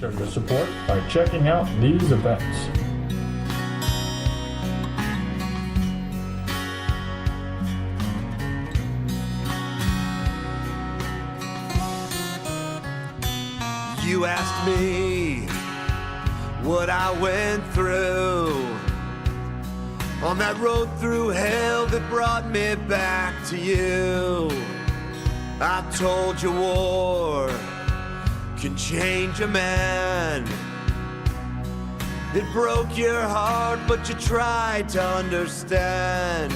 Show your support by checking out these events. You asked me what I went through on that road through hell that brought me back to you. I told you war can change a man. It broke your heart, but you tried to understand.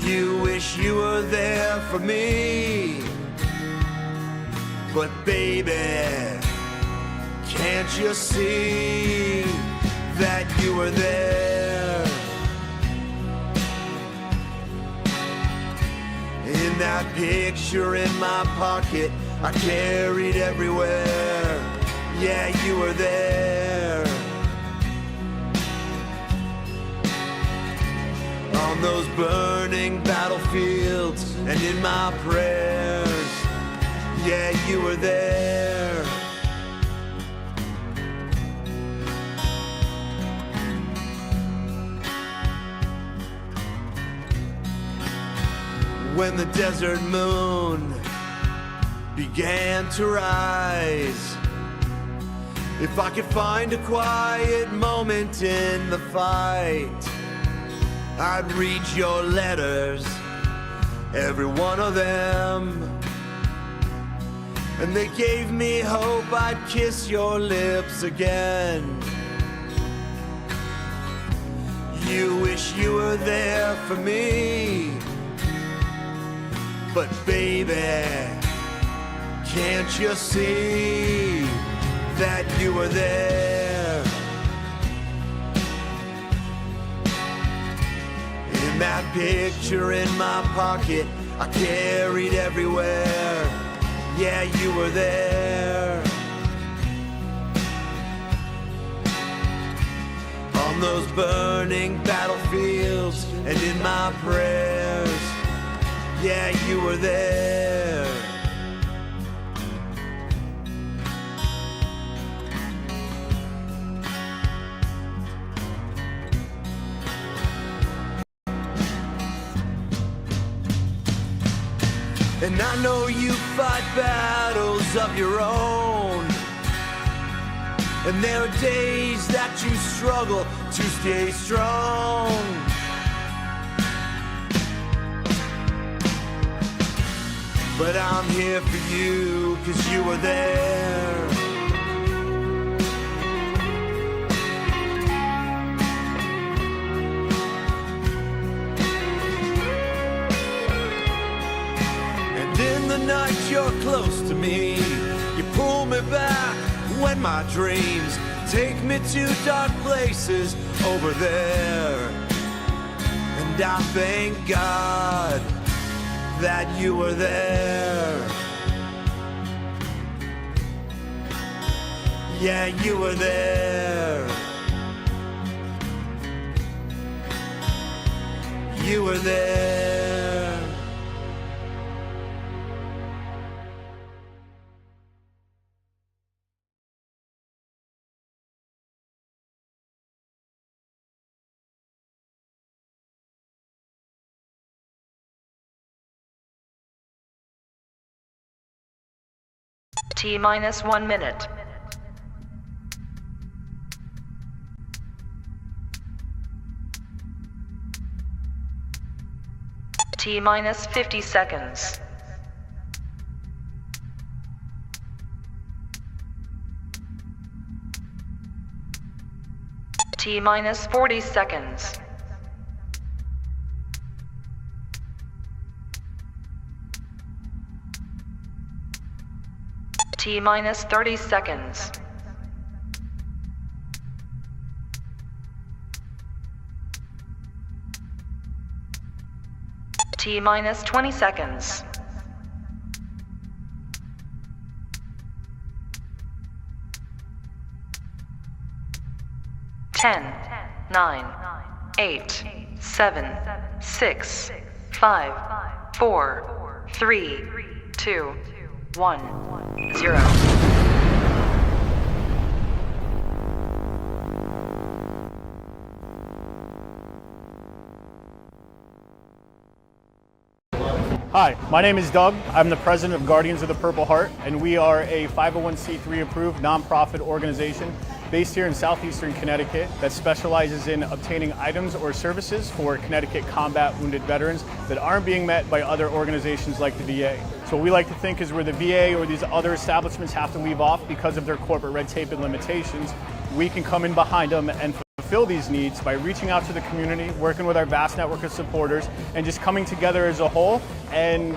You wish you were there for me, but baby, can't you see that you were there? In that picture in my pocket, I carried everywhere. Yeah, you were there. On those burning battlefields and in my prayers. Yeah, you were there. When the desert moon began to rise, if I could find a quiet moment in the fight, I'd read your letters, every one of them. And they gave me hope I'd kiss your lips again. You wish you were there for me, but baby, can't you see that you were there? In that picture in my pocket, I carried everywhere. Yeah, you were there. On those burning battlefields and in my prayers. Yeah, you were there. And I know you fight battles of your own, and there are days that you struggle to stay strong. But I'm here for you, 'cause you were there. And in the night you're close to me, you pull me back when my dreams take me to dark places over there. And I thank God that you were there. Yeah, you were there. You were there. T-minus 1 minute. T-minus 50 seconds. T-minus 40 seconds. T-minus 30 seconds. T-minus 20 seconds. Ten, 9, 8, 7, 6, 5, 4, 3, 2, 1 0. Hi, my name is Doug. I'm the president of Guardians of the Purple Heart, and we are a 501c3 approved nonprofit organization based here in southeastern Connecticut that specializes in obtaining items or services for Connecticut combat wounded veterans that aren't being met by other organizations like the VA. So what we like to think is where the VA or these other establishments have to leave off because of their corporate red tape and limitations, we can come in behind them and fulfill these needs by reaching out to the community, working with our vast network of supporters, and just coming together as a whole and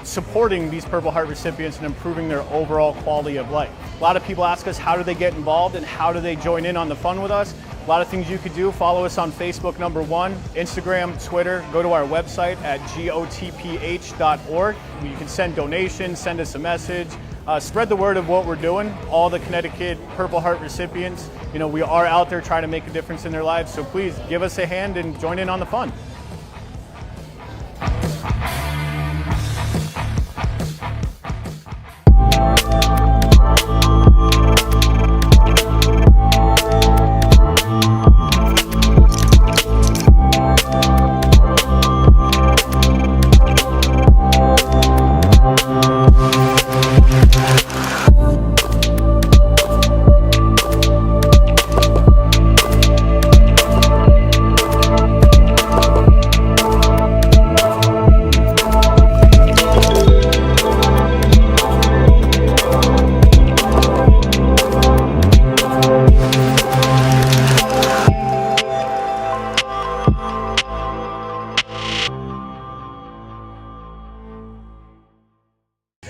supporting these Purple Heart recipients and improving their overall quality of life. A lot of people ask us how do they get involved and how do they join in on the fun with us. A lot of things you could do. Follow us on Facebook, #1, Instagram, Twitter. Go to our website at gotph.org. You can send donations, send us a message. Spread the word of what we're doing. All the Connecticut Purple Heart recipients, we are out there trying to make a difference in their lives. So please give us a hand and join in on the fun.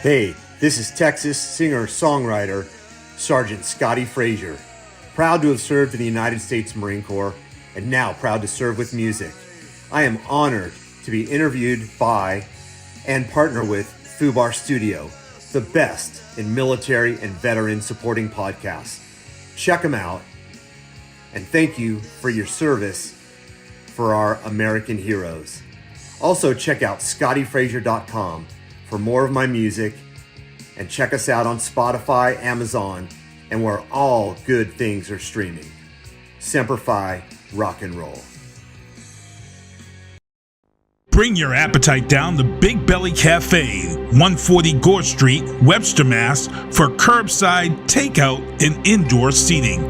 Hey, this is Texas singer-songwriter Sergeant Scotti Fraser, proud to have served in the United States Marine Corps and now proud to serve with music. I am honored to be interviewed by and partner with Fubar Studio, the best in military and veteran supporting podcasts. Check them out, and thank you for your service for our American heroes. Also check out scottifraser.com for more of my music, and check us out on Spotify, Amazon, and where all good things are streaming. Semper Fi, rock and roll. Bring your appetite down to Big Belly Cafe, 140 Gore Street, Webster, Mass. for curbside, takeout, and indoor seating.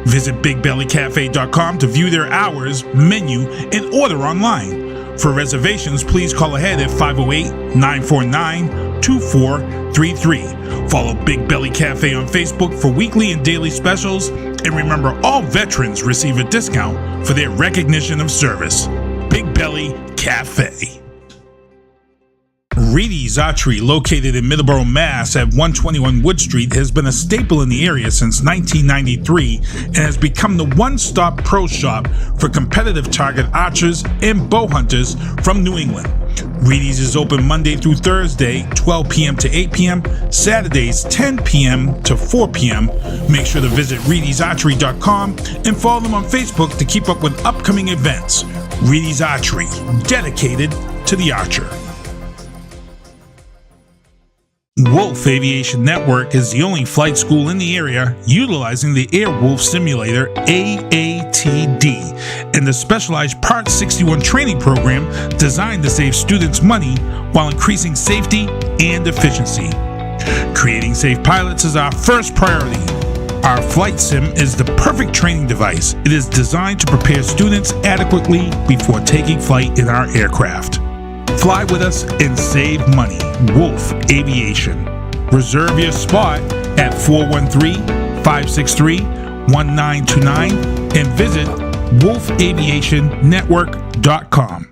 Visit bigbellycafe.com to view their hours, menu, and order online. For reservations, please call ahead at 508-949-2433. Follow Big Belly Cafe on Facebook for weekly and daily specials. And remember, all veterans receive a discount for their recognition of service. Big Belly Cafe. Reedy's Archery, located in Middleborough, Mass. at 121 Wood Street, has been a staple in the area since 1993 and has become the one-stop pro shop for competitive target archers and bow hunters from New England. Reedy's is open Monday through Thursday, 12 p.m. to 8 p.m., Saturdays, 10 p.m. to 4 p.m. Make sure to visit reedysarchery.com and follow them on Facebook to keep up with upcoming events. Reedy's Archery, dedicated to the archer. Wolf Aviation Network is the only flight school in the area utilizing the Airwolf Simulator AATD and the specialized Part 61 training program designed to save students money while increasing safety and efficiency. Creating safe pilots is our first priority. Our flight sim is the perfect training device. It is designed to prepare students adequately before taking flight in our aircraft. Fly with us and save money. Wolf Aviation. Reserve your spot at 413-563-1929 and visit wolfaviationnetwork.com.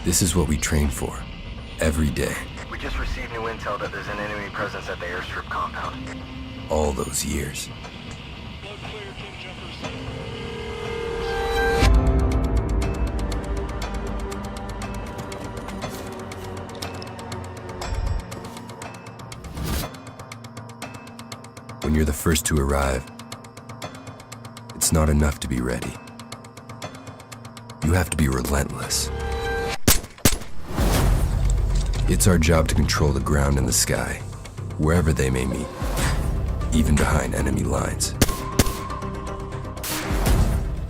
This is what we train for, every day. We just received new intel that there's an enemy presence at the airstrip compound. All those years. When you're the first to arrive, it's not enough to be ready. You have to be relentless. It's our job to control the ground and the sky, wherever they may meet, even behind enemy lines.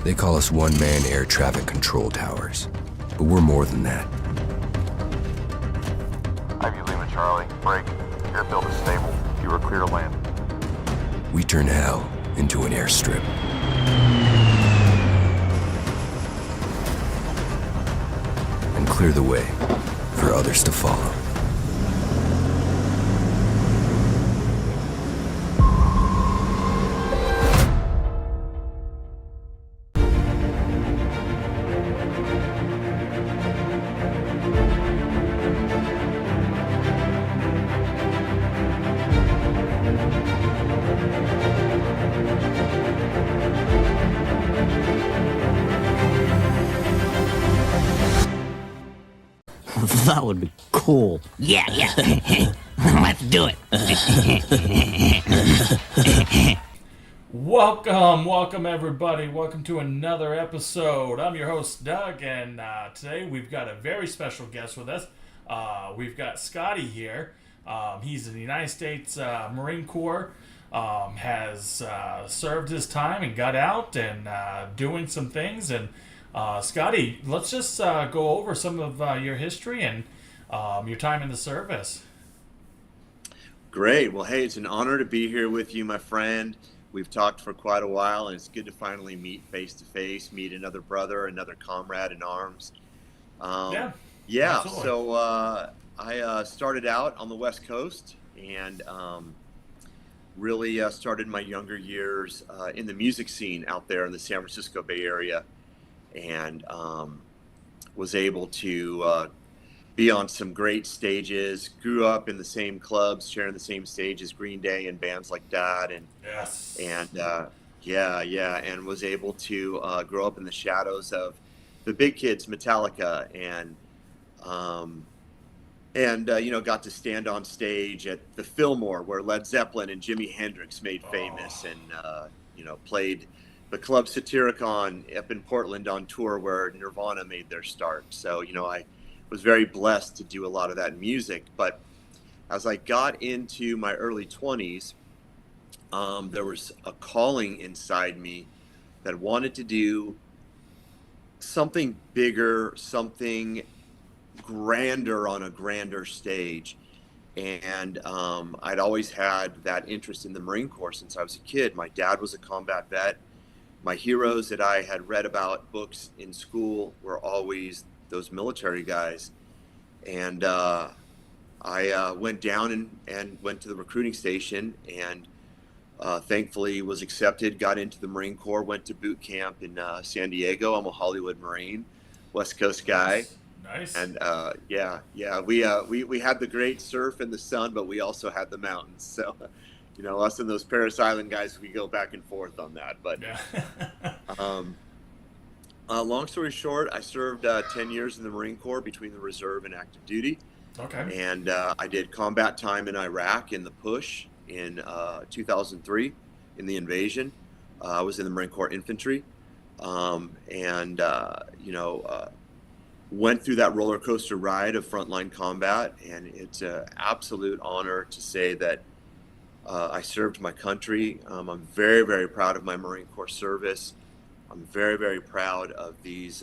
They call us one-man air traffic control towers, but we're more than that. Ivy Lima Charlie, break. Airfield is stable. You are clear to land. We turn hell into an airstrip. And clear the way for others to follow. That would be cool. Yeah. Let's do it. Welcome everybody. Welcome to another episode. I'm your host Doug, and today we've got a very special guest with us. We've got Scotti here. He's in the United States Marine Corps. Has served his time and got out and doing some things. And Scotti, let's just go over some of your history and your time in the service. Great. Well, hey, it's an honor to be here with you, my friend. We've talked for quite a while, and it's good to finally meet face to face, meet another brother, another comrade in arms. Yeah. Absolutely. So I started out on the West Coast and really started my younger years in the music scene out there in the San Francisco Bay Area, and was able to be on some great stages. Grew up in the same clubs, sharing the same stage as Green Day and bands like that, and Yes. and and was able to grow up in the shadows of the big kids, Metallica, and got to stand on stage at the Fillmore where Led Zeppelin and Jimi Hendrix made famous, and played the Club Satyricon up in Portland on tour where Nirvana made their start. So, I was very blessed to do a lot of that music. But as I got into my early 20s, there was a calling inside me that wanted to do something bigger, something grander on a grander stage. And I'd always had that interest in the Marine Corps since I was a kid. My dad was a combat vet. My heroes that I had read about books in school were always those military guys. And I went down and went to the recruiting station, and thankfully was accepted, got into the Marine Corps, went to boot camp in San Diego. I'm a Hollywood Marine, West Coast guy. Nice. And we had the great surf and the sun, but we also had the mountains. So, us and those Paris Island guys, we go back and forth on that. But Yeah. long story short, I served 10 years in the Marine Corps between the reserve and active duty. Okay. And I did combat time in Iraq in the push in 2003 in the invasion. I was in the Marine Corps infantry, went through that roller coaster ride of frontline combat, and it's an absolute honor to say that I served my country. I'm very, very proud of my Marine Corps service. I'm very, very proud of these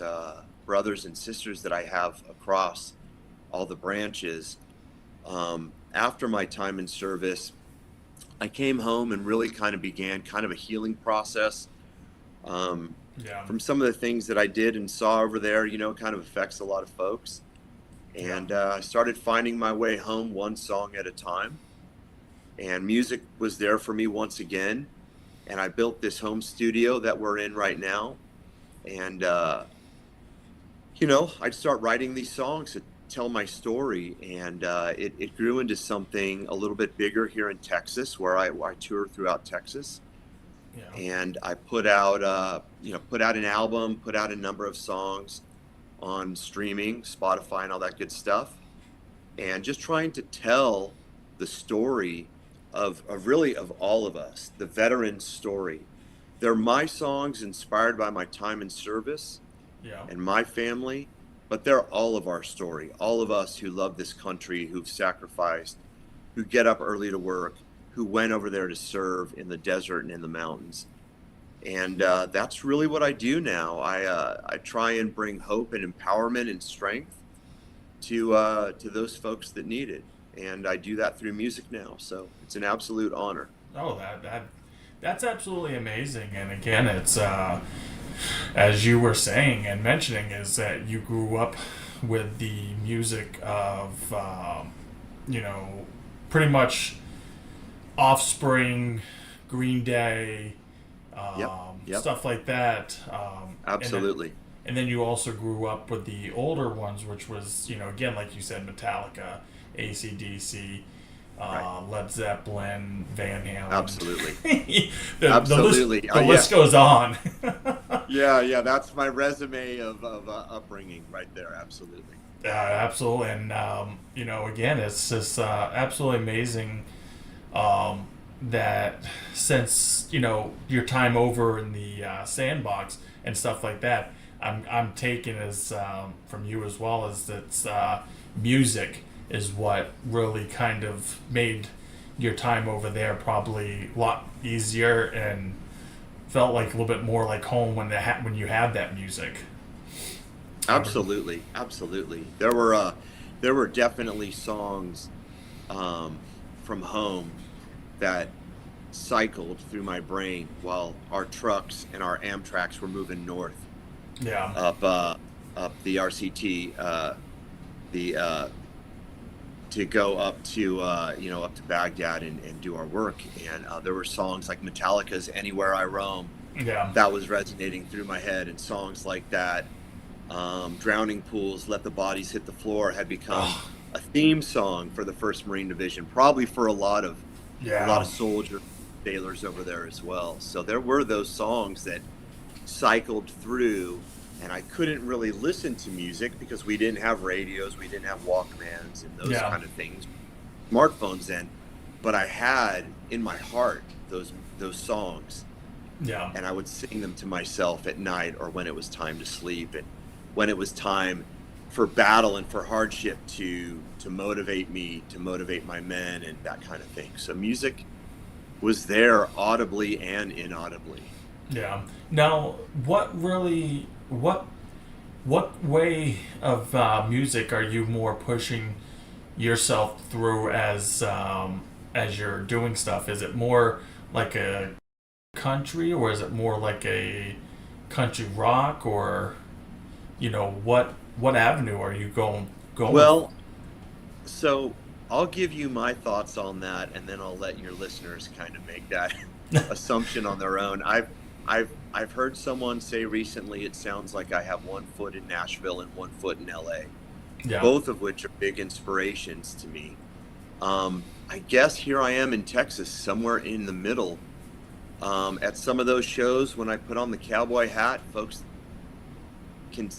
brothers and sisters that I have across all the branches. After my time in service, I came home and really kind of began kind of a healing process. From some of the things that I did and saw over there, kind of affects a lot of folks. And I started finding my way home one song at a time. And music was there for me once again. And I built this home studio that we're in right now. And, I'd start writing these songs tell my story, and it grew into something a little bit bigger here in Texas, where I tour throughout Texas. Yeah. And I put out put out an album, put out a number of songs on streaming, Spotify, and all that good stuff, and just trying to tell the story of really of all of us, the veteran story. They're my songs inspired by my time in service Yeah. and my family, but they're all of our story, all of us who love this country, who've sacrificed, who get up early to work, who went over there to serve in the desert and in the mountains. And that's really what I do now. I try and bring hope and empowerment and strength to those folks that need it, and I do that through music now. So it's an absolute honor. Oh, that's absolutely amazing. And again, it's as you were saying and mentioning, is that you grew up with the music of pretty much Offspring, Green Day, Yep. stuff like that. Absolutely. And then you also grew up with the older ones, which was, again, like you said, Metallica, AC/DC, Right. Led Zeppelin, Van Halen. Absolutely. The Oh, list yeah. goes on. Yeah, that's my resume of upbringing right there. Absolutely. Absolutely. And, again, it's just absolutely amazing that since, your time over in the sandbox and stuff like that, I'm taking as from you as well, as that music is what really kind of made your time over there probably a lot easier and felt like a little bit more like home when you had that music. Absolutely. There were definitely songs from home that cycled through my brain while our trucks and our Amtraks were moving north. Yeah. Up the RCT, to go up to up to Baghdad and do our work. And there were songs like Metallica's "Anywhere I Roam" Yeah. that was resonating through my head, and songs like that. Drowning Pools, "Let the Bodies Hit the Floor" had become a theme song for the 1st Marine Division, probably for a lot of soldiers, sailors over there as well. So there were those songs that cycled through, and I couldn't really listen to music because we didn't have radios, we didn't have Walkmans and those kind of things, smartphones then, but I had in my heart those songs. Yeah. And I would sing them to myself at night, or when it was time to sleep, and when it was time for battle and for hardship to motivate me, to motivate my men, and that kind of thing. So music was there audibly and inaudibly. Yeah. Now, what way of music are you more pushing yourself through as you're doing stuff? Is it more like a country, or is it more like a country rock, or what avenue are you going? Well, so I'll give you my thoughts on that, and then I'll let your listeners kind of make that assumption on their own. I've heard someone say recently, it sounds like I have one foot in Nashville and one foot in LA, both of which are big inspirations to me. I guess here I am in Texas, somewhere in the middle. At some of those shows, when I put on the cowboy hat, folks can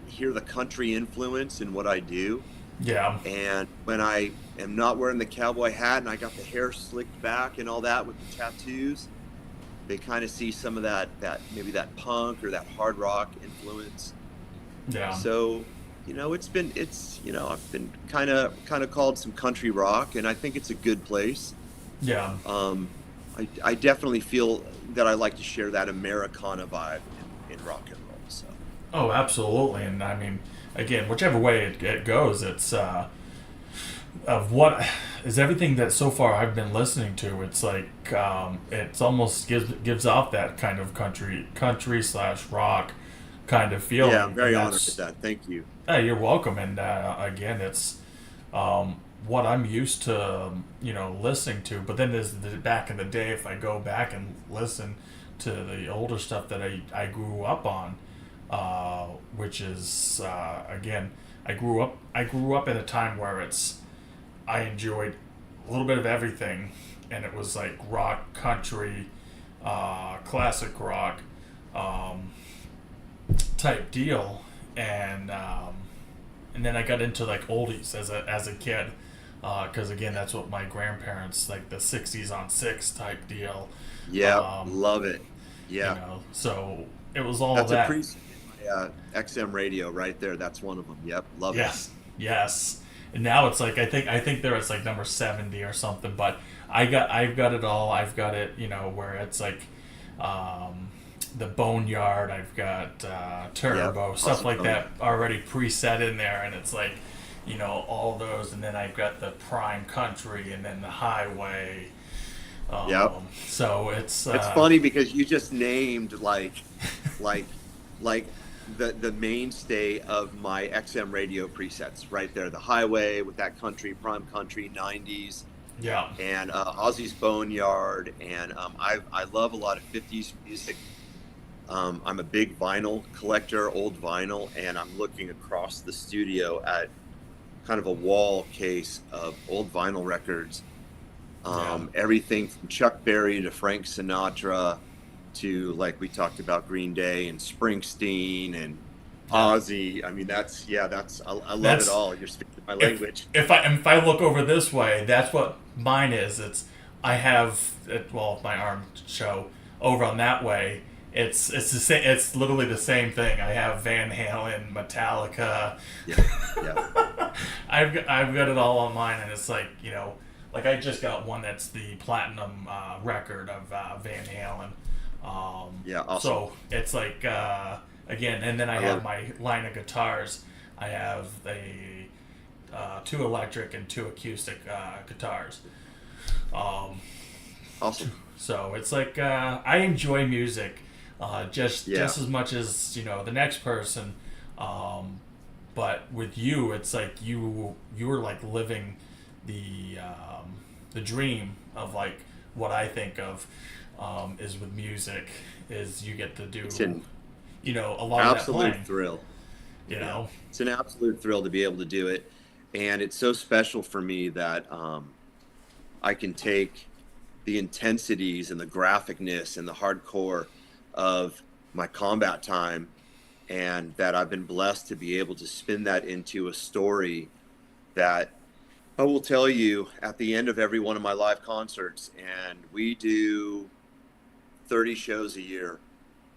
hear the country influence in what I do. Yeah. And when I am not wearing the cowboy hat and I got the hair slicked back and all that with the tattoos, they kind of see some of that maybe that punk or that hard rock influence. Yeah. So, I've been kind of called some country rock, and I think it's a good place. Yeah. I definitely feel that I like to share that Americana vibe in rock and roll. So. Oh, absolutely. And I mean, again, whichever way it goes, it's of what is everything that so far I've been listening to. It's like it's almost gives off that kind of country / rock kind of feeling. Yeah, I'm very honored with that. Thank you. You're welcome. And again, it's what I'm used to, listening to. But then there's back in the day, if I go back and listen to the older stuff that I grew up on, which is again, I grew up in a time where I enjoyed a little bit of everything, and it was like rock, country, classic rock, type deal, and then I got into like oldies as a kid, because again, that's what my grandparents, like the '60s on six type deal. Yeah, love it. Yeah, So it was all that's that. a preset in my XM radio right there. That's one of them. Yep, love it. Yes. And now it's like I think there was like number 70 or something, but I've got it all. I've got it, where it's like the Boneyard. I've got Turbo, stuff awesome. like that already preset in there, and it's like all those, and then I've got the Prime Country, and then the Highway. So it's funny because you just named like the mainstay of my XM radio presets right there. The Highway with that country, Prime Country, 90s. Yeah. And Ozzy's Boneyard, and I love a lot of 50s music. I'm a big vinyl collector, old vinyl, and I'm looking across the studio at kind of a wall case of old vinyl records. Everything from Chuck Berry to Frank Sinatra to, like we talked about, Green Day and Springsteen and Ozzy. I mean, I love it all. You're speaking my language. If I look over this way, that's what mine is. I have my arm show over on that way. It's the same. It's literally the same thing. I have Van Halen, Metallica. Yeah. I've got it all on mine, and it's like like I just got one that's the platinum record of Van Halen. Awesome. So it's like again, and then I have my line of guitars. I have a 2 electric and 2 acoustic guitars. Awesome. So it's like I enjoy music just as much as the next person, but with you, it's like you were like living the dream of like what I think of is with music is you get to do a lot of that playing. Absolute thrill. You it's an absolute thrill to be able to do it, and it's so special for me that I can take the intensities and the graphicness and the hardcore of my combat time, and that I've been blessed to be able to spin that into a story that I will tell you at the end of every one of my live concerts. And we do 30 shows a year,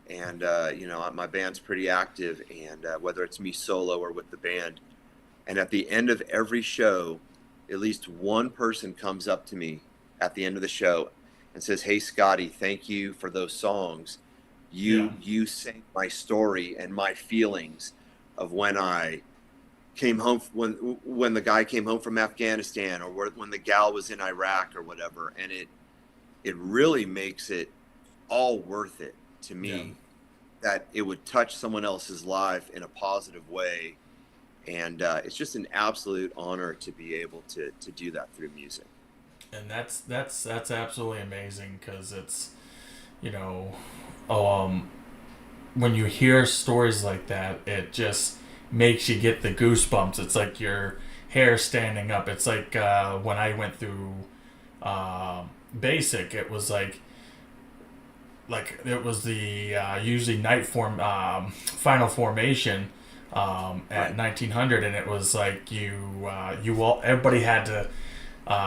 and my band's pretty active, and whether it's me solo or with the band, and at the end of every show, at least one person comes up to me at the end of the show and says, "Hey Scotty, thank you for those songs. You sang my story and my feelings of when I came home, when the guy came home from Afghanistan, or when the gal was in Iraq or whatever." And it really makes it all worth it to me that it would touch someone else's life in a positive way. And it's just an absolute honor to be able to do that through music. And that's absolutely amazing, because it's when you hear stories like that, it just makes you get the goosebumps. It's like your hair standing up. It's like when I went through basic, it was like it was the usually night final formation at 1900, and it was like everybody had to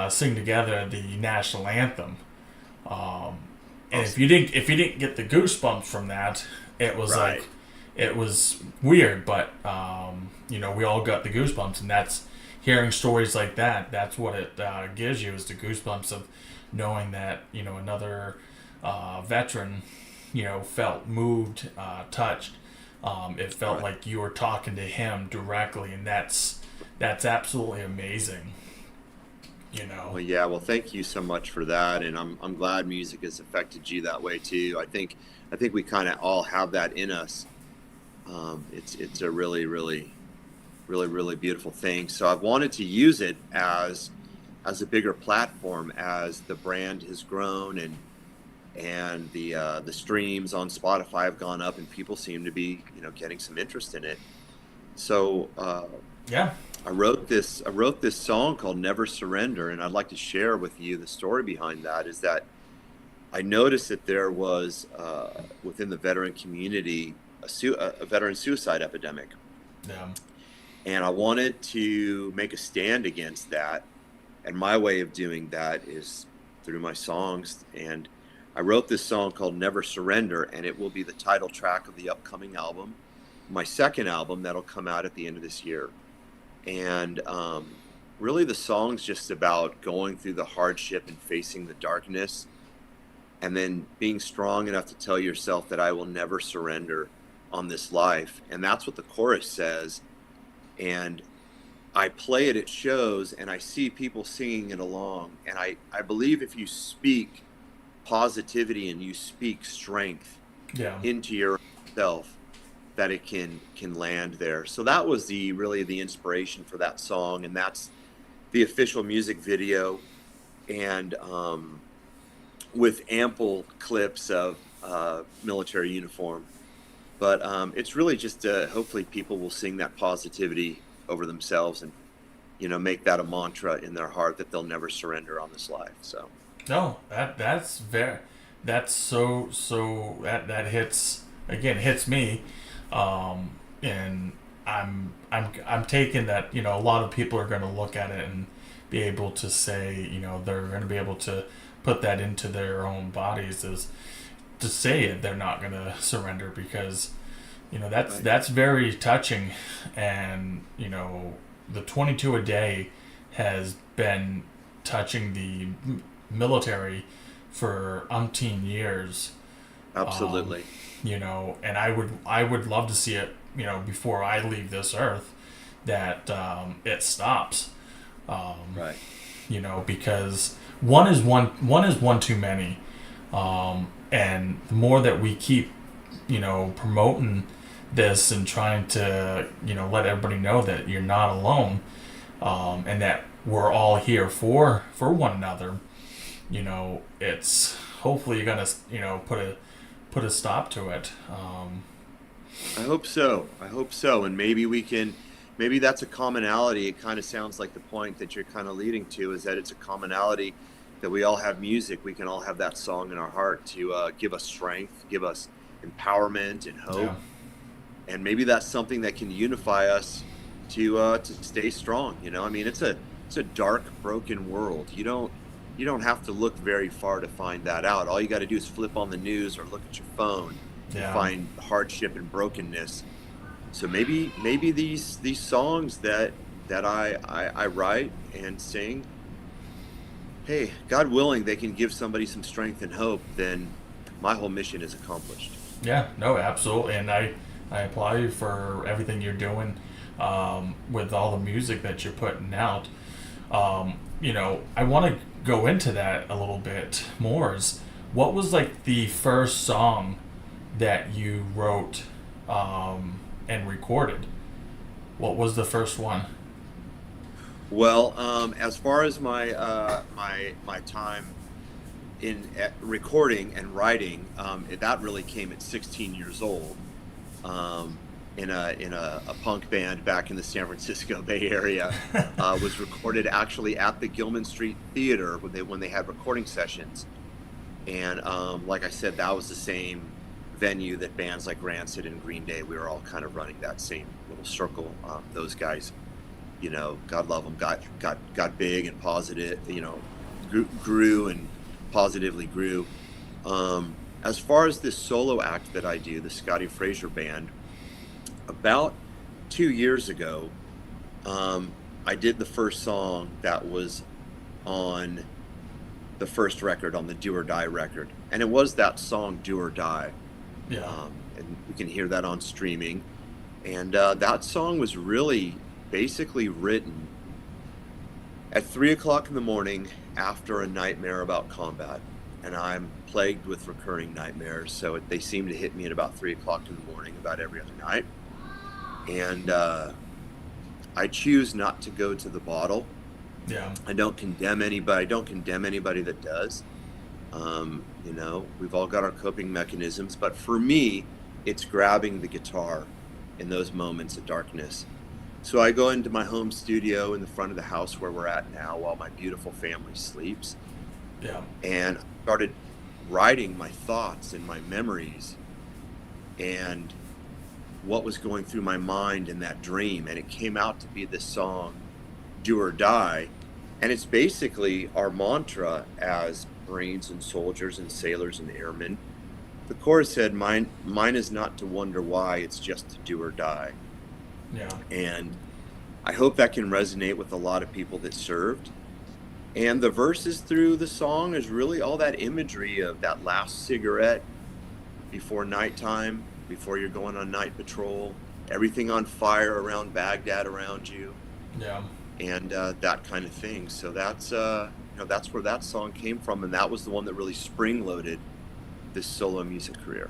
sing together the national anthem, and if you didn't get the goosebumps from that, it was like it was weird, but we all got the goosebumps, and that's hearing stories like that. That's what it gives you, is the goosebumps of knowing that another veteran felt moved, touched. It felt like you were talking to him directly, and that's absolutely amazing. Well, thank you so much for that, and I'm glad music has affected you that way too. I think we kind of all have that in us. It's a really, really, really, really beautiful thing. So I've wanted to use it as a bigger platform as the brand has grown, and the streams on Spotify have gone up, and people seem to be getting some interest in it. So Yeah. I wrote this song called Never Surrender, and I'd like to share with you the story behind that. Is that I noticed that there was within the veteran community a veteran suicide epidemic, Yeah. and I wanted to make a stand against that. And my way of doing that is through my songs. And I wrote this song called Never Surrender, and it will be the title track of the upcoming album, my second album that'll come out at the end of this year. And really the song's just about going through the hardship and facing the darkness, and then being strong enough to tell yourself that I will never surrender on this life. And that's what the chorus says. And I play it at shows, and I see people singing it along. And I believe if you speak positivity and you speak strength into yourself, that it can land there. So that was really the inspiration for that song, and that's the official music video, and with ample clips of military uniform. But it's really just hopefully people will sing that positivity over themselves, and make that a mantra in their heart that they'll never surrender on this life. So no, that's so that hits me, and I'm taking that, a lot of people are going to look at it and be able to say, they're going to be able to put that into their own bodies, as to say it, they're not going to surrender, because that's very touching. And the 22 a day has been touching the military for umpteen years. Absolutely. And I would love to see it, before I leave this earth, that it stops. Right. Because one is one too many. And the more that we keep, promoting this and trying to, let everybody know that you're not alone, and that we're all here for one another, it's hopefully going to, put a stop to it. I hope so. And maybe that's a commonality. It kind of sounds like the point that you're kind of leading to, is that it's a commonality that we all have music. We can all have that song in our heart to give us strength, give us empowerment and hope. Yeah. And maybe that's something that can unify us to stay strong. It's a dark, broken world. You don't have to look very far to find that out. All you got to do is flip on the news or look at your phone to find hardship and brokenness. So maybe these songs that I write and sing, hey, God willing, they can give somebody some strength and hope, then my whole mission is accomplished. Yeah, no, absolutely. And I applaud you for everything you're doing with all the music that you're putting out. I want to go into that a little bit more. What was like the first song that you wrote and recorded? What was the first one? Well, as far as my time in recording and writing, that really came at 16 years old, in a punk band back in the San Francisco Bay Area. Was recorded actually at the Gilman Street Theater when they had recording sessions, and like I said, that was the same venue that bands like Rancid and Green Day, we were all kind of running that same little circle. Those guys, God love them, got big and positive, grew and positively grew. As far as this solo act that I do, the Scotti Fraser Band, about 2 years ago, I did the first song that was on the first record, on the Do or Die record, and it was that song Do or Die. Yeah. And you can hear that on streaming. And that song was really basically written at 3 o'clock in the morning after a nightmare about combat. And I'm plagued with recurring nightmares, so they seem to hit me at about 3 o'clock in the morning about every other night. And I choose not to go to the bottle. Yeah. I don't condemn anybody. That does. We've all got our coping mechanisms, but for me, it's grabbing the guitar in those moments of darkness. So I go into my home studio in the front of the house where we're at now while my beautiful family sleeps. Yeah. And started writing my thoughts and my memories and what was going through my mind in that dream. And it came out to be this song, Do or Die. And it's basically our mantra as Marines and soldiers and sailors and airmen. The chorus said, mine is not to wonder why, it's just to do or die. Yeah. And I hope that can resonate with a lot of people that served. And the verses through the song is really all that imagery of that last cigarette before nighttime, before you're going on night patrol, everything on fire around Baghdad around you. Yeah. And that kind of thing. So that's that's where that song came from, and that was the one that really spring-loaded this solo music career.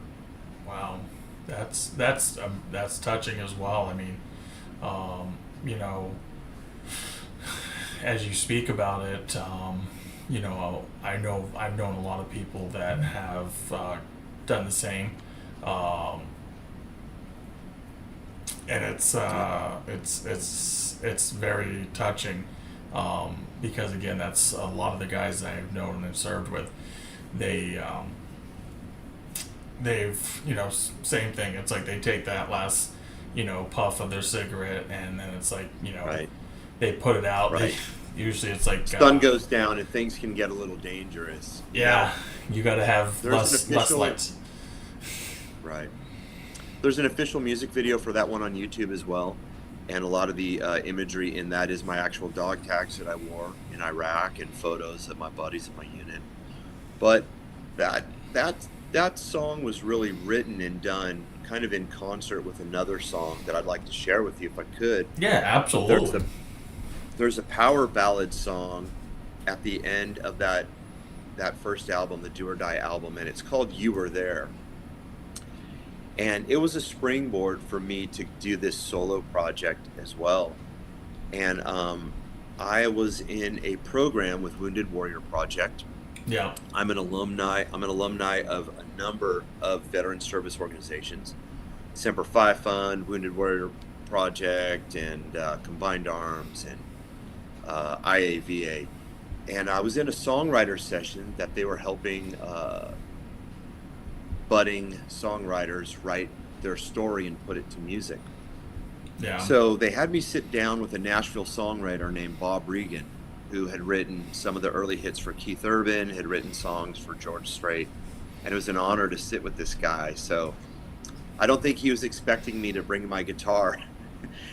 Wow, that's touching as well. I mean, as you speak about it, I've known a lot of people that have done the same, and it's very touching, because again, that's a lot of the guys that I've known and have served with. They've same thing. It's like they take that last puff of their cigarette, and then it's like right. They put it out. Right. Usually it's like sun goes down and things can get a little dangerous. Yeah, you got to have less lights. Right. There's an official music video for that one on YouTube as well, and a lot of the imagery in that is my actual dog tags that I wore in Iraq and photos of my buddies in my unit. But that song was really written and done kind of in concert with another song that I'd like to share with you if I could. Yeah, absolutely. There's a power ballad song at the end of that first album, the Do or Die album, and it's called You Were There. And it was a springboard for me to do this solo project as well. And I was in a program with Wounded Warrior Project. Yeah. I'm an alumni of a number of veteran service organizations, Semper Fi Fund, Wounded Warrior Project, and Combined Arms, and IAVA. And I was in a songwriter session that they were helping budding songwriters write their story and put it to music. Yeah. So they had me sit down with a Nashville songwriter named Bob Regan, who had written some of the early hits for Keith Urban, had written songs for George Strait, and it was an honor to sit with this guy. So I don't think he was expecting me to bring my guitar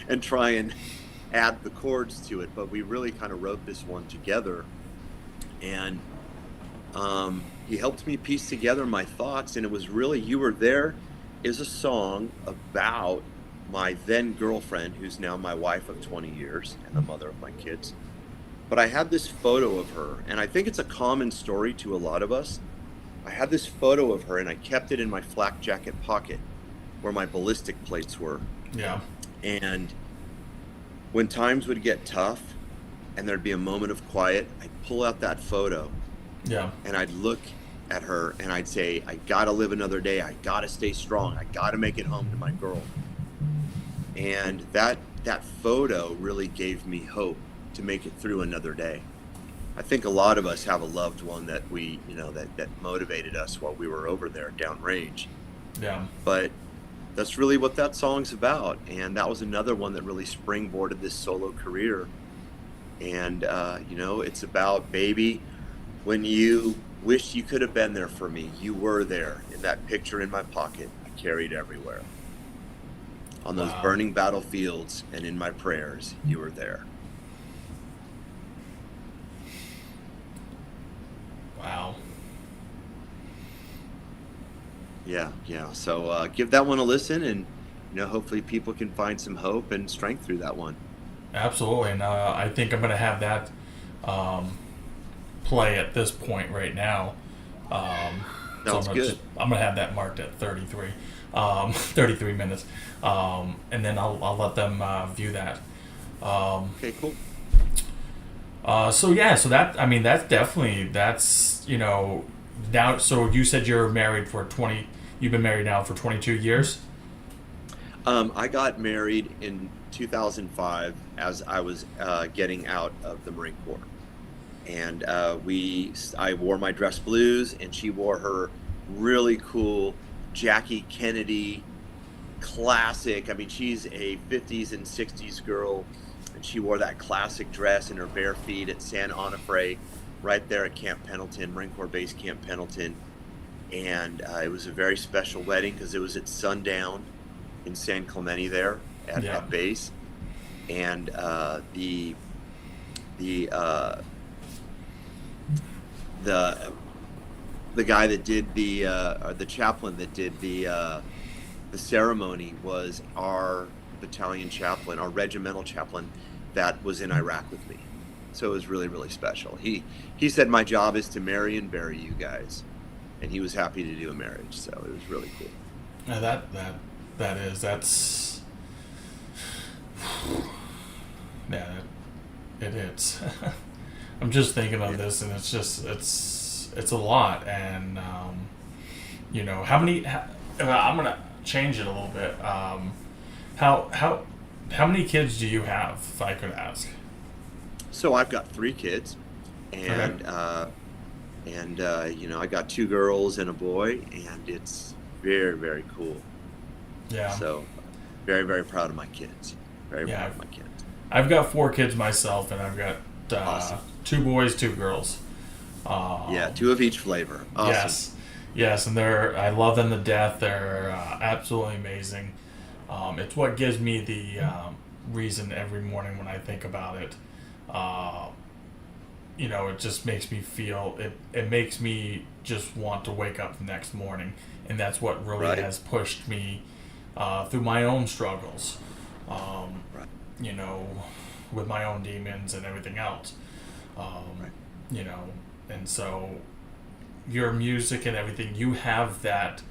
and try and add the chords to it, but we really kind of wrote this one together. And he helped me piece together my thoughts, and it was really You Were There is a song about my then girlfriend, who's now my wife of 20 years and the mother of my kids. But I had this photo of her, and I think it's a common story to a lot of us. I had this photo of her, and I kept it in my flak jacket pocket where my ballistic plates were. Yeah. And when times would get tough and there'd be a moment of quiet, I'd pull out that photo. Yeah. And I'd look at her and I'd say, I gotta live another day. I gotta stay strong. I gotta make it home to my girl. And that photo really gave me hope to make it through another day. I think a lot of us have a loved one that we, that motivated us while we were over there downrange. Yeah. But that's really what that song's about. And that was another one that really springboarded this solo career. And, it's about, baby, when you wished you could have been there for me, you were there in that picture in my pocket I carried everywhere. On those burning battlefields and in my prayers, you were there. Wow. Yeah. So give that one a listen, and hopefully people can find some hope and strength through that one. Absolutely, and I think I'm going to have that play at this point right now. Sounds good. I'm going to have that marked at 33 minutes, and then I'll let them view that. Okay, cool. So that's definitely now. So you said you're married for 20. You've been married now for 22 years. I got married in 2005 as I was getting out of the Marine Corps. And I wore my dress blues, and she wore her really cool Jackie Kennedy classic. I mean, she's a 50s and 60s girl, and she wore that classic dress in her bare feet at San Onofre, right there at Camp Pendleton, Marine Corps Base Camp Pendleton. And it was a very special wedding because it was at sundown in San Clemente there at base. And the guy that did the chaplain that did the ceremony was our battalion chaplain, our regimental chaplain that was in Iraq with me. So it was really, really special. He said, my job is to marry and bury you guys. And he was happy to do a marriage. So it was really cool. Now that's yeah, it is. I'm just thinking of this, and it's just it's a lot. And how many? I'm gonna change it a little bit. How many kids do you have, if I could ask? So I've got 3 kids, and I got 2 girls and a boy, and it's very, very cool. Yeah. So very, very proud of my kids. Very proud of my kids. I've got 4 kids myself, and I've got awesome. 2 boys, 2 girls. 2 of each flavor. Awesome. Yes, and I love them to death. They're absolutely amazing. It's what gives me the reason every morning when I think about it. It just makes me feel it makes me just want to wake up the next morning, and that's what really has pushed me through my own struggles. With my own demons and everything else. And so your music and everything, you have that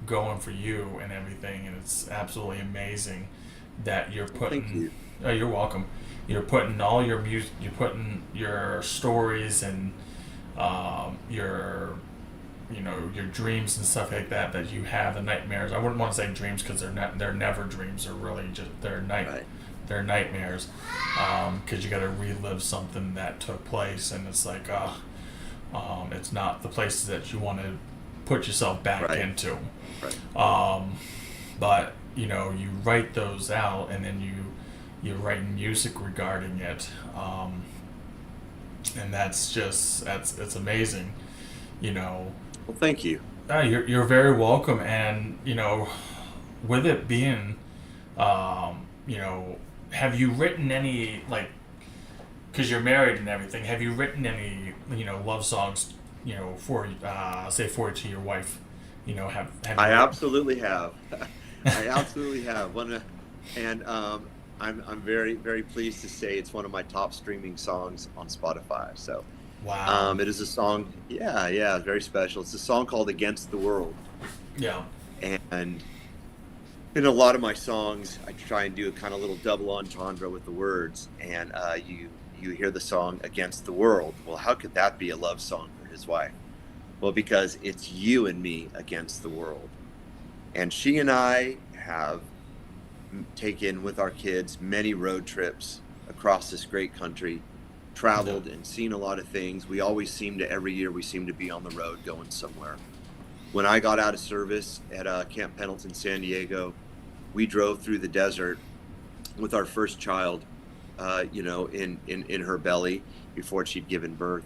going for you and everything, and it's absolutely amazing that you're putting. Thank you. Oh, you're welcome. You're putting all your music, you're putting your stories and your dreams and stuff like that you have, the nightmares. I wouldn't want to say dreams because they're never dreams. They're really just they're nightmares. Because you got to relive something that took place, and it's like it's not the places that you want to put yourself back into. But you write those out, and then you write music regarding it, and it's amazing. Well, thank you. You're very welcome. And with it being have you written any, because you're married and everything, have you written any love songs for to your wife? I absolutely have. I absolutely have I'm very, very pleased to say it's one of my top streaming songs on Spotify. So, wow. It is a song. Yeah, very special. It's a song called "Against the World." Yeah. And in a lot of my songs, I try and do a kind of little double entendre with the words. And you hear the song "Against the World." Well, how could that be a love song for his wife? Well, because it's you and me against the world. And she and I have taken with our kids many road trips across this great country, traveled and seen a lot of things. We always every year we seem to be on the road going somewhere. When I got out of service at Camp Pendleton, San Diego, we drove through the desert with our first child, in her belly before she'd given birth.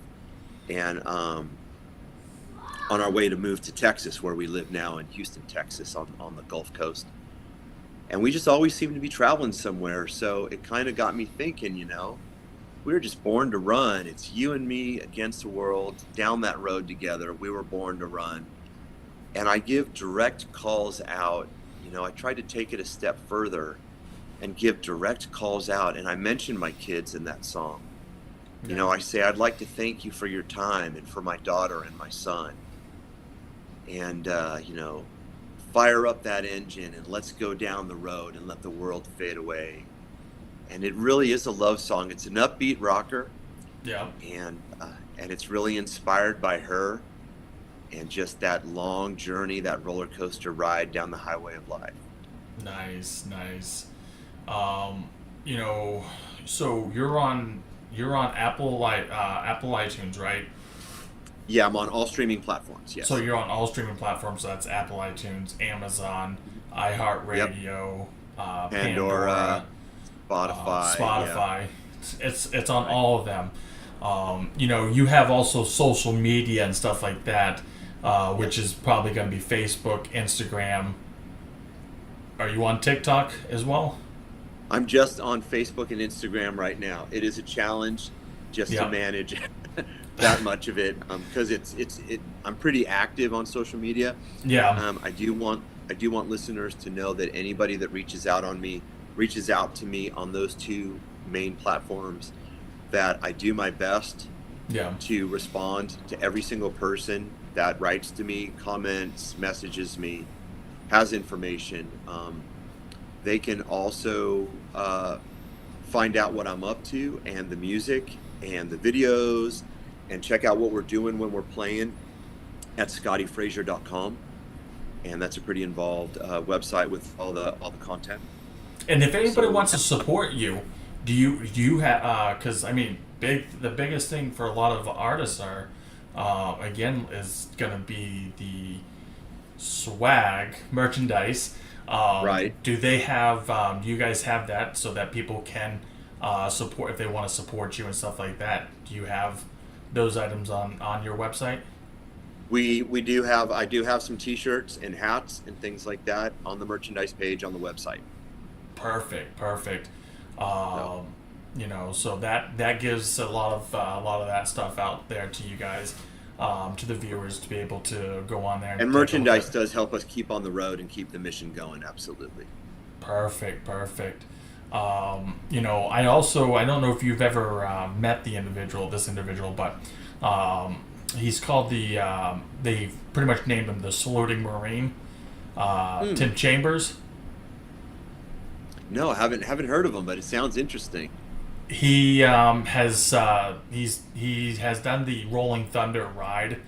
And on our way to move to Texas, where we live now in Houston, Texas, on the Gulf Coast. And we just always seem to be traveling somewhere. So it kind of got me thinking, we were just born to run. It's you and me against the world, down that road together. We were born to run. And I give direct calls out. I tried to take it a step further and give direct calls out. And I mentioned my kids in that song. I say, I'd like to thank you for your time and for my daughter and my son. And, fire up that engine and let's go down the road and let the world fade away. And it really is a love song. It's an upbeat rocker. Yeah. And it's really inspired by her and just that long journey, that roller coaster ride down the highway of life. Nice. You know, so you're on Apple Apple iTunes, right? Yeah, I'm on all streaming platforms. Yes. So you're on all streaming platforms. So that's Apple iTunes, Amazon, iHeartRadio, Pandora, Spotify. Yeah. It's on all of them. You know, you have also social media and stuff like that, which is probably going to be Facebook, Instagram. Are you on TikTok as well? I'm just on Facebook and Instagram right now. It is a challenge just to manage that much of it, because I'm pretty active on social media. Yeah. I do want listeners to know that anybody that reaches out to me on those two main platforms, that I do my best to respond to every single person that writes to me, comments, messages me, has information. They can also find out what I'm up to and the music and the videos, and check out what we're doing when we're playing at scottifraser.com. And that's a pretty involved website with all the content. And if anybody wants to support you, do you have? Because I mean, the biggest thing for a lot of artists are, again, is gonna be the swag merchandise. Right. Do they have? Do you guys have that so that people can support if they want to support you and stuff like that? Do you have those items on your website? We do have. I do have some T-shirts and hats and things like that on the merchandise page on the website. Perfect. You know, so that gives a lot of that stuff out there to you guys, to the viewers, to be able to go on there. And merchandise does help us keep on the road and keep the mission going. Absolutely. Perfect. You know, I don't know if you've ever met this individual, but he's called they pretty much named him the Saluting Marine, Tim Chambers. No, I haven't heard of him, but it sounds interesting. He has done the Rolling Thunder ride,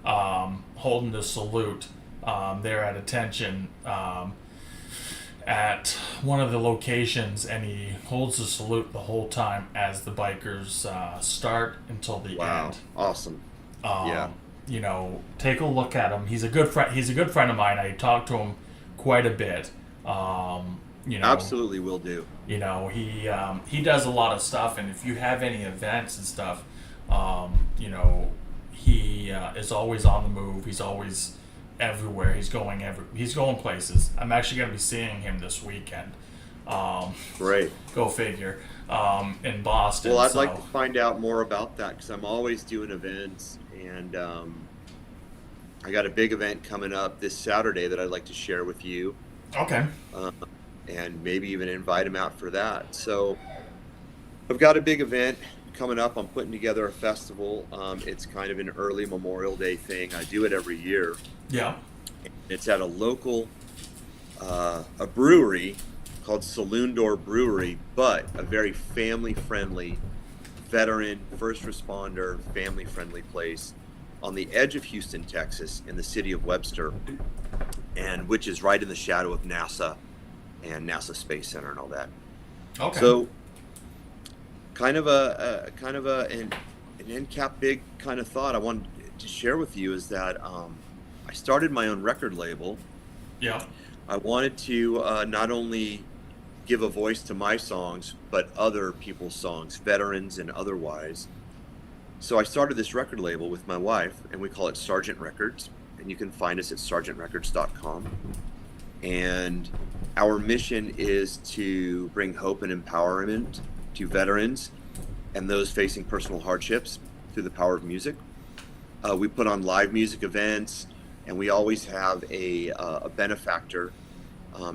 holding the salute there at Attention at one of the locations, and he holds the salute the whole time as the bikers start until the end. Wow, awesome. You know, take a look at him. He's a good friend. He's a good friend of mine. I talk to him quite a bit. You know, absolutely will do. You know, he does a lot of stuff, and if you have any events and stuff, you know, he is always on the move. He's always everywhere. He's going places. I'm actually going to be seeing him this weekend. Great. Go figure. In Boston. Well, I'd like to find out more about that, because I'm always doing events, and I got a big event coming up this Saturday that I'd like to share with you. Okay. And maybe even invite him out for that. So I've got a big event coming up. I'm putting together a festival. It's kind of an early Memorial Day thing. I do it every year. Yeah. It's at a local, a brewery called Saloon Door Brewery, but a very family-friendly, veteran, first responder, family-friendly place on the edge of Houston, Texas, in the city of Webster, and which is right in the shadow of NASA and NASA Space Center and all that. Okay. So, kind of an end cap big kind of thought I wanted to share with you is that I started my own record label. Yeah. I wanted to not only give a voice to my songs, but other people's songs, veterans and otherwise. So I started this record label with my wife, and we call it Sargent Records, and you can find us at sargentrecords.com. And our mission is to bring hope and empowerment to veterans and those facing personal hardships through the power of music. We put on live music events, and we always have a benefactor.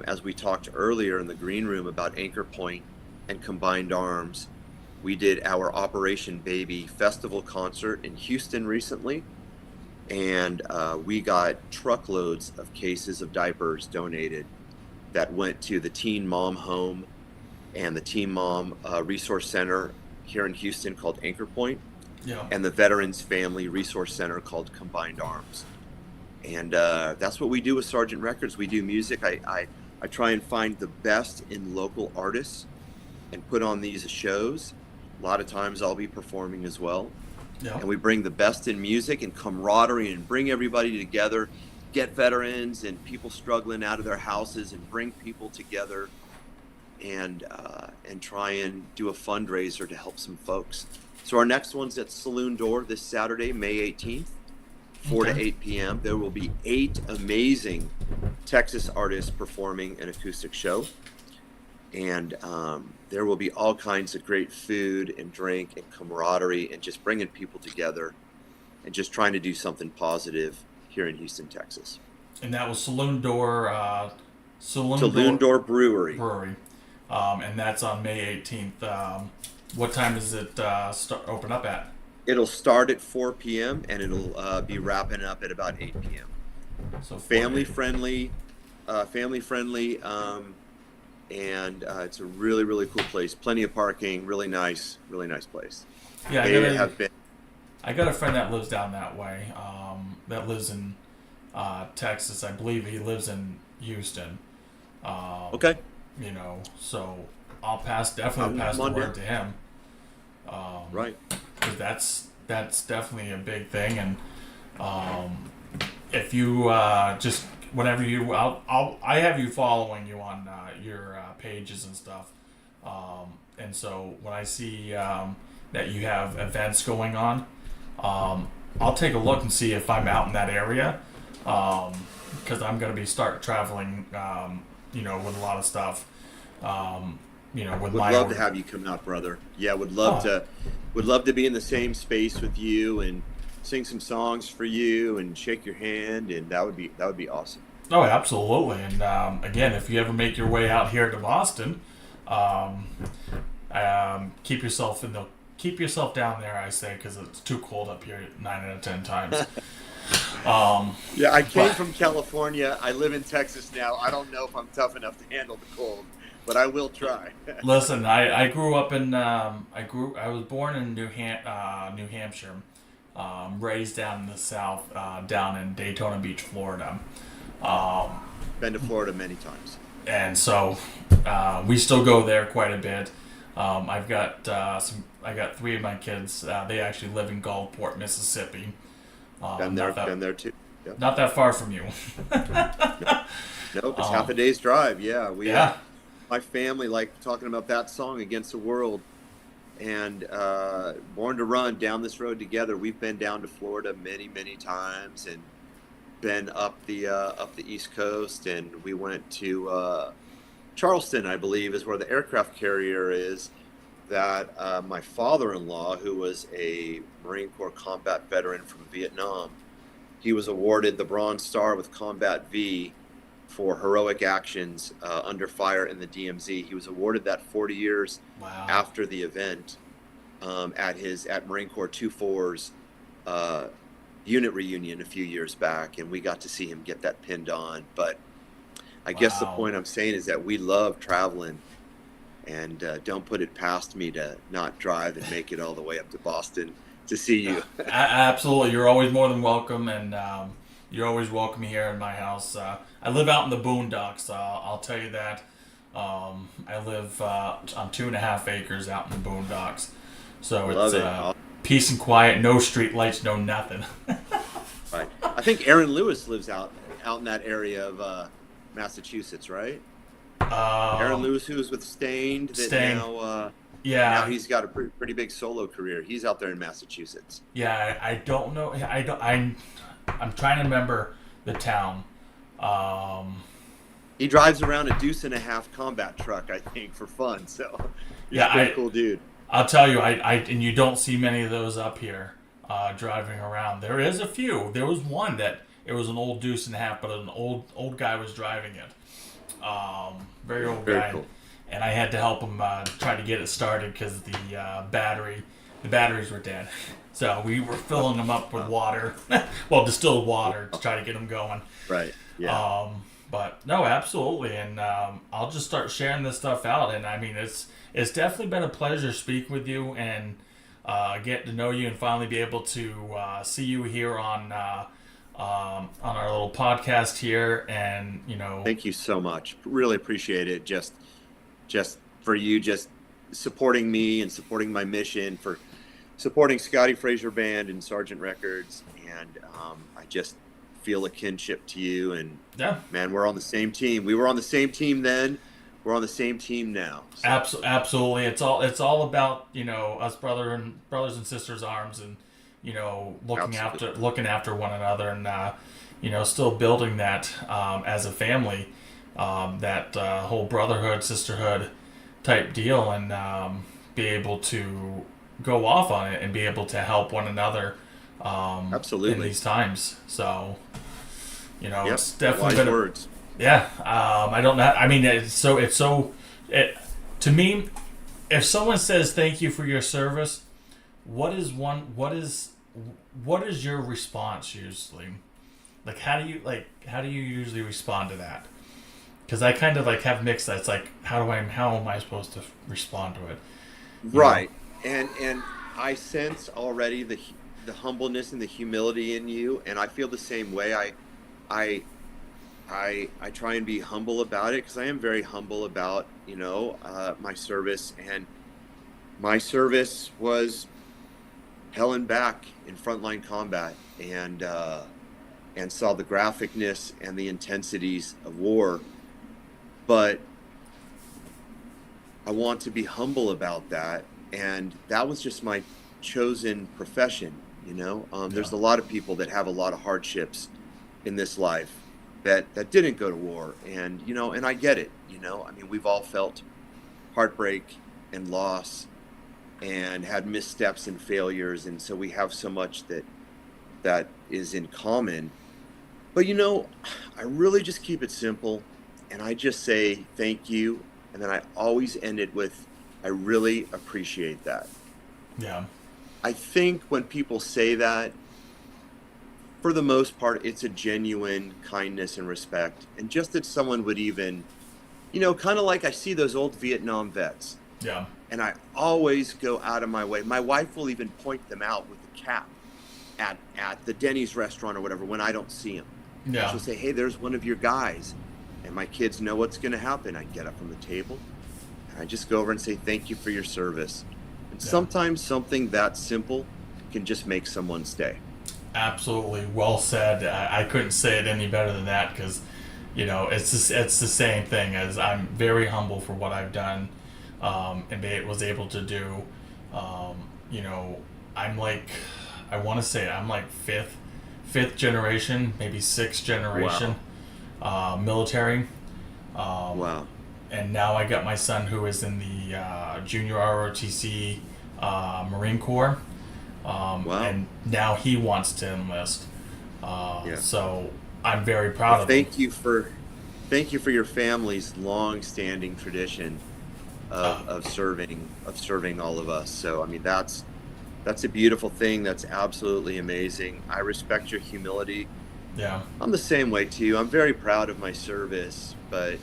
As we talked earlier in the green room about Anchor Point and Combined Arms, we did our Operation Baby Festival concert in Houston recently, and we got truckloads of cases of diapers donated that went to the Teen Mom Home and the Teen Mom Resource Center here in Houston called Anchor Point, and the Veterans Family Resource Center called Combined Arms. And that's what we do with Sargent Records. We do music. I I try and find the best in local artists and put on these shows. A lot of times I'll be performing as well. Yeah. And we bring the best in music and camaraderie and bring everybody together, get veterans and people struggling out of their houses and bring people together and try and do a fundraiser to help some folks. So our next one's at Saloon Door this Saturday, May 18th, 4 to 8 p.m. There will be 8 amazing Texas artists performing an acoustic show. And there will be all kinds of great food and drink and camaraderie and just bringing people together and just trying to do something positive here in Houston, Texas. And that was Saloon Door Brewery. And that's on May 18th. What time does it open up at? It'll start at 4 p.m. and it'll be wrapping up at about 8 p.m. So family friendly, and it's a really, really cool place. Plenty of parking, really nice place. Yeah, I got a friend that lives down that way. That lives in Texas. I believe he lives in Houston. Okay. So I'll definitely pass the word to him. Right. Because that's definitely a big thing, and if you just whenever I have you following you on your pages and stuff, and so when I see that you have events going on, I'll take a look and see if I'm out in that area, because I'm going to be traveling, with a lot of stuff. Would love to have you come out, brother. Yeah, would love to be in the same space with you and sing some songs for you and shake your hand, and that would be awesome. Oh, absolutely. And again, if you ever make your way out here to Boston, keep yourself down there, I say, because it's too cold up here 9 out of 10 times. Yeah, I came from California. I live in Texas now. I don't know if I'm tough enough to handle the cold, but I will try. Listen, I grew up in I was born in New Hampshire, raised down in the South, down in Daytona Beach, Florida. Been to Florida many times, and so we still go there quite a bit. I've got I got 3 of my kids. They actually live in Gulfport, Mississippi. Been there too. Yep. Not that far from you. Nope, it's half a day's drive. Yeah, my family like talking about that song "Against the World," and Born to Run down this road together. We've been down to Florida many times and been up the East Coast, and we went to Charleston, I believe, is where the aircraft carrier is. That my father-in-law, who was a Marine Corps combat veteran from Vietnam, he was awarded the Bronze Star with Combat V for heroic actions under fire in the DMZ. He was awarded that 40 years after the event at Marine Corps 2-4's unit reunion a few years back, and we got to see him get that pinned on. But I guess the point I'm saying is that we love traveling, and don't put it past me to not drive and make it all the way up to Boston to see you. Absolutely. You're always more than welcome, and you're always welcome here in my house. I live out in the boondocks, I'll tell you that. I live on 2.5 acres out in the boondocks. So it's peace and quiet, no street lights, no nothing. Right. I think Aaron Lewis lives out in that area of Massachusetts, right? Aaron Lewis, who was with Stained, now he's got a pretty big solo career. He's out there in Massachusetts. Yeah, I don't know. I'm trying to remember the town. He drives around a 2.5 combat truck, I think, for fun. So he's a pretty cool dude. I'll tell you, and you don't see many of those up here driving around. There is a few. There was one that it was an old 2.5, but an old guy was driving it. Very old guy. Cool. And I had to help him try to get it started because the batteries were dead. So we were filling them up with water, distilled water, to try to get them going. Right. Yeah. But no, absolutely, and I'll just start sharing this stuff out. And I mean, it's definitely been a pleasure speaking with you and get to know you and finally be able to see you here on on our little podcast here, and thank you so much. Really appreciate it. Just for you, just supporting me and supporting my mission, for supporting Scotti Fraser Band and Sargent Records, and I just feel a kinship to you. And man, we're on the same team. We were on the same team then. We're on the same team now. So. Absolutely, it's all about us brothers and sisters arms, and looking after one another, and still building that as a family, that whole brotherhood, sisterhood type deal, and be able to go off on it and be able to help one another absolutely in these times. So yep. It's definitely been words. Yeah, I don't know. I mean, to me, if someone says thank you for your service, what is your response usually? Like, how do you usually respond to that? Because I kind of have mixed. That's like, how am I supposed to respond to it? Right, and I sense already the humbleness and the humility in you, and I feel the same way. I try and be humble about it, because I am very humble about my service, and my service was hell and back in frontline combat, and saw the graphicness and the intensities of war. But I want to be humble about that, and that was just my chosen profession. There's a lot of people that have a lot of hardships in this life that didn't go to war, and and I get it. I mean, we've all felt heartbreak and loss and had missteps and failures, and so we have so much that is in common. But I really just keep it simple, and I just say thank you, and then I always end it with, I really appreciate that. Yeah. I think when people say that, for the most part, it's a genuine kindness and respect, and just that someone would even, kind of like I see those old Vietnam vets. Yeah. And I always go out of my way. My wife will even point them out with a cap at the Denny's restaurant or whatever when I don't see them. Yeah. She'll say, hey, there's one of your guys. And my kids know what's going to happen. I get up from the table, and I just go over and say, thank you for your service. And sometimes something that simple can just make someone stay. Absolutely. Well said. I couldn't say it any better than that, because, it's the same thing, as I'm very humble for what I've done, and was able to do. I'm like, I want to say I'm like fifth generation, maybe sixth generation. Wow. Military. Wow. And now I got my son who is in the junior ROTC Marine Corps. Wow. And now he wants to enlist. So I'm very proud of him. Thank you for your family's long-standing tradition of serving all of us. So I mean, that's a beautiful thing. That's absolutely amazing. I respect your humility. Yeah. I'm the same way too. I'm very proud of my service, but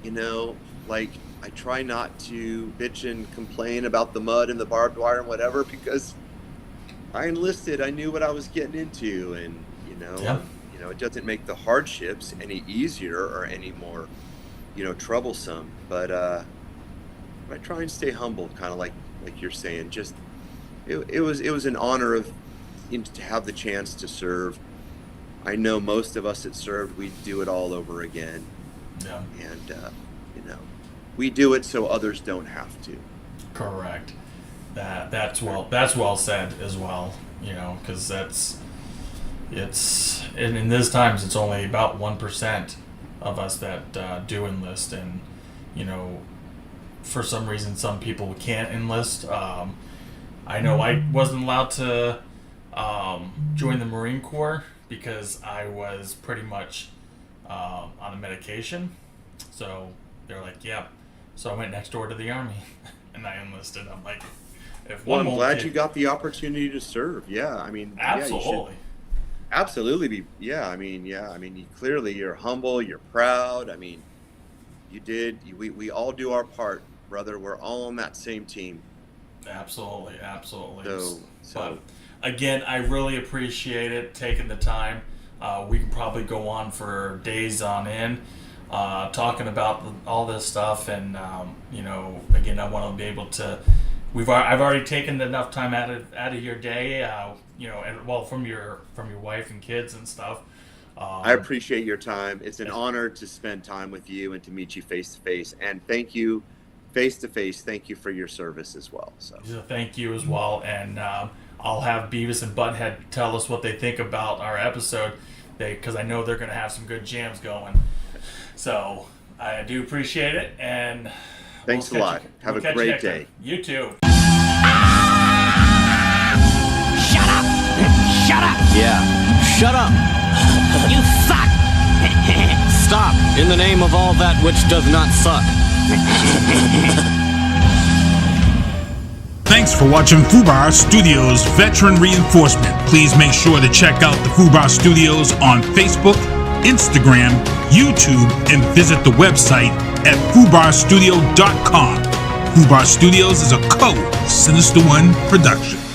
I try not to bitch and complain about the mud and the barbed wire and whatever, because I enlisted. I knew what I was getting into, and it doesn't make the hardships any easier or any more, troublesome. But I try and stay humble, kind of like you're saying. Just it was an honor to have the chance to serve. I know most of us that served, we'd do it all over again. Yeah. And we do it so others don't have to. Correct. That's well said as well. Because in these times it's only about 1% of us that do enlist, and for some reason some people can't enlist. I know I wasn't allowed to join the Marine Corps because I was pretty much on a medication. So they're like, yeah. So I went next door to the Army and I enlisted. I'm like, I'm glad you got the opportunity to serve. Yeah, I mean, absolutely. Absolutely be. Yeah, I mean, you're humble, you're proud. I mean, we all do our part, brother. We're all on that same team. Absolutely. So again, I really appreciate it, taking the time. We can probably go on for days on end talking about all this stuff, and again, I want to be able to. I've already taken enough time out of your day, and from your wife and kids and stuff. I appreciate your time. It's an honor to spend time with you and to meet you face to face. And thank you, face to face. Thank you for your service as well. So thank you as well. And I'll have Beavis and Butthead tell us what they think about our episode, because I know they're going to have some good jams going. So I do appreciate it. And thanks a lot. Have a great day. You too. Shut up! Shut up! Yeah. Shut up! You suck! Stop, in the name of all that which does not suck. Thanks for watching Fubar Studios Veteran Reinforcement. Please make sure to check out the Fubar Studios on Facebook, Instagram, YouTube, and visit the website at fubarstudio.com. Fubar Studios is a Code Sinister One production.